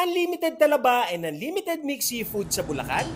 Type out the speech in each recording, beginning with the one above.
Unlimited talaba and unlimited mixed seafood sa Bulacan?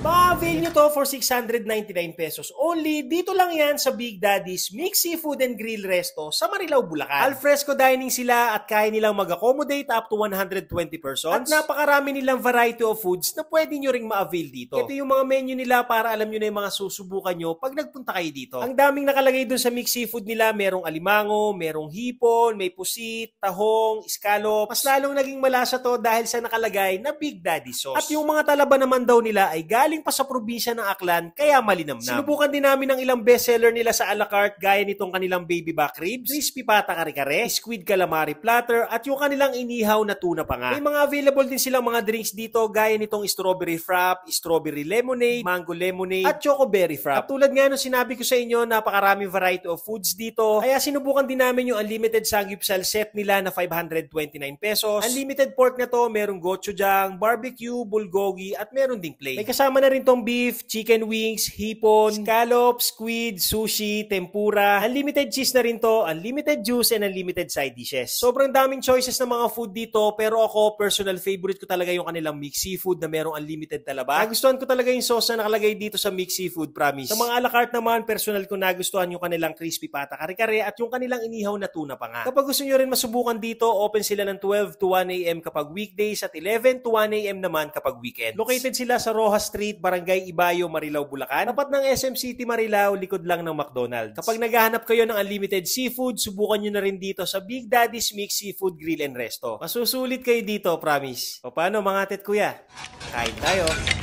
Ma-avail nyo to for 699 pesos only. Dito lang yan sa Big Daddy's Mixed Seafood and Grill Resto sa Marilao, Bulacan. Alfresco dining sila at kaya nilang mag-accommodate up to 120 persons. At napakarami nilang variety of foods na pwede nyo ring ma-avail dito. Ito yung mga menu nila para alam nyo na yung mga susubukan nyo pag nagpunta kayo dito. Ang daming nakalagay dun sa Mixed Seafood nila. Merong alimango, merong hipon, may pusit, tahong, scallop. Mas lalong naging malasa to dahil sa nakalagay na Big Daddy sauce. At yung mga talaba naman daw nila ay galing pa sa probinsya ng Aklan, kaya malinamnam. Sinubukan din namin ang ilang bestseller nila sa a la carte gaya nitong kanilang baby back ribs, crispy pata kare-kare, squid calamari platter, at yung kanilang inihaw na tuna pa nga. May mga available din silang mga drinks dito gaya nitong strawberry frap, strawberry lemonade, mango lemonade, at chocoberry frap. At tulad nga nung sinabi ko sa inyo, napakaraming variety of foods dito, kaya sinubukan din namin yung unlimited sangyupsal set nila na 529 pesos. Unlimited pork na to, merong gochujang, barbecue, bulgogi, at meron ding plain. May kasama na rin tong beef, chicken wings, hipon, scallops, squid, sushi, tempura. Unlimited cheese na rin to, unlimited juice, and unlimited side dishes. Sobrang daming choices ng mga food dito, pero ako, personal favorite ko talaga yung kanilang mixed seafood na merong unlimited talaba. Nagustuhan ko talaga yung sauce na nakalagay dito sa mixed seafood, promise. Sa mga a la carte naman, personal ko nagustuhan yung kanilang crispy pata kare-kare at yung kanilang inihaw na tuna pa nga. Kapag gusto nyo rin masubukan dito, open sila ng 12 to 1 a.m. kapag weekdays at 11 to 1 a.m. naman kapag weekend. Located sila sa Rojas Street, Barangay Ibayo, Marilao, Bulacan. Tapat ng SM City, Marilao, likod lang ng McDonald's. Kapag naghahanap kayo ng unlimited seafood, subukan nyo na rin dito sa Big Daddy's Mixed Seafood Grill and Resto. Masusulit kayo dito, promise. O paano mga tet kuya? Kain tayo.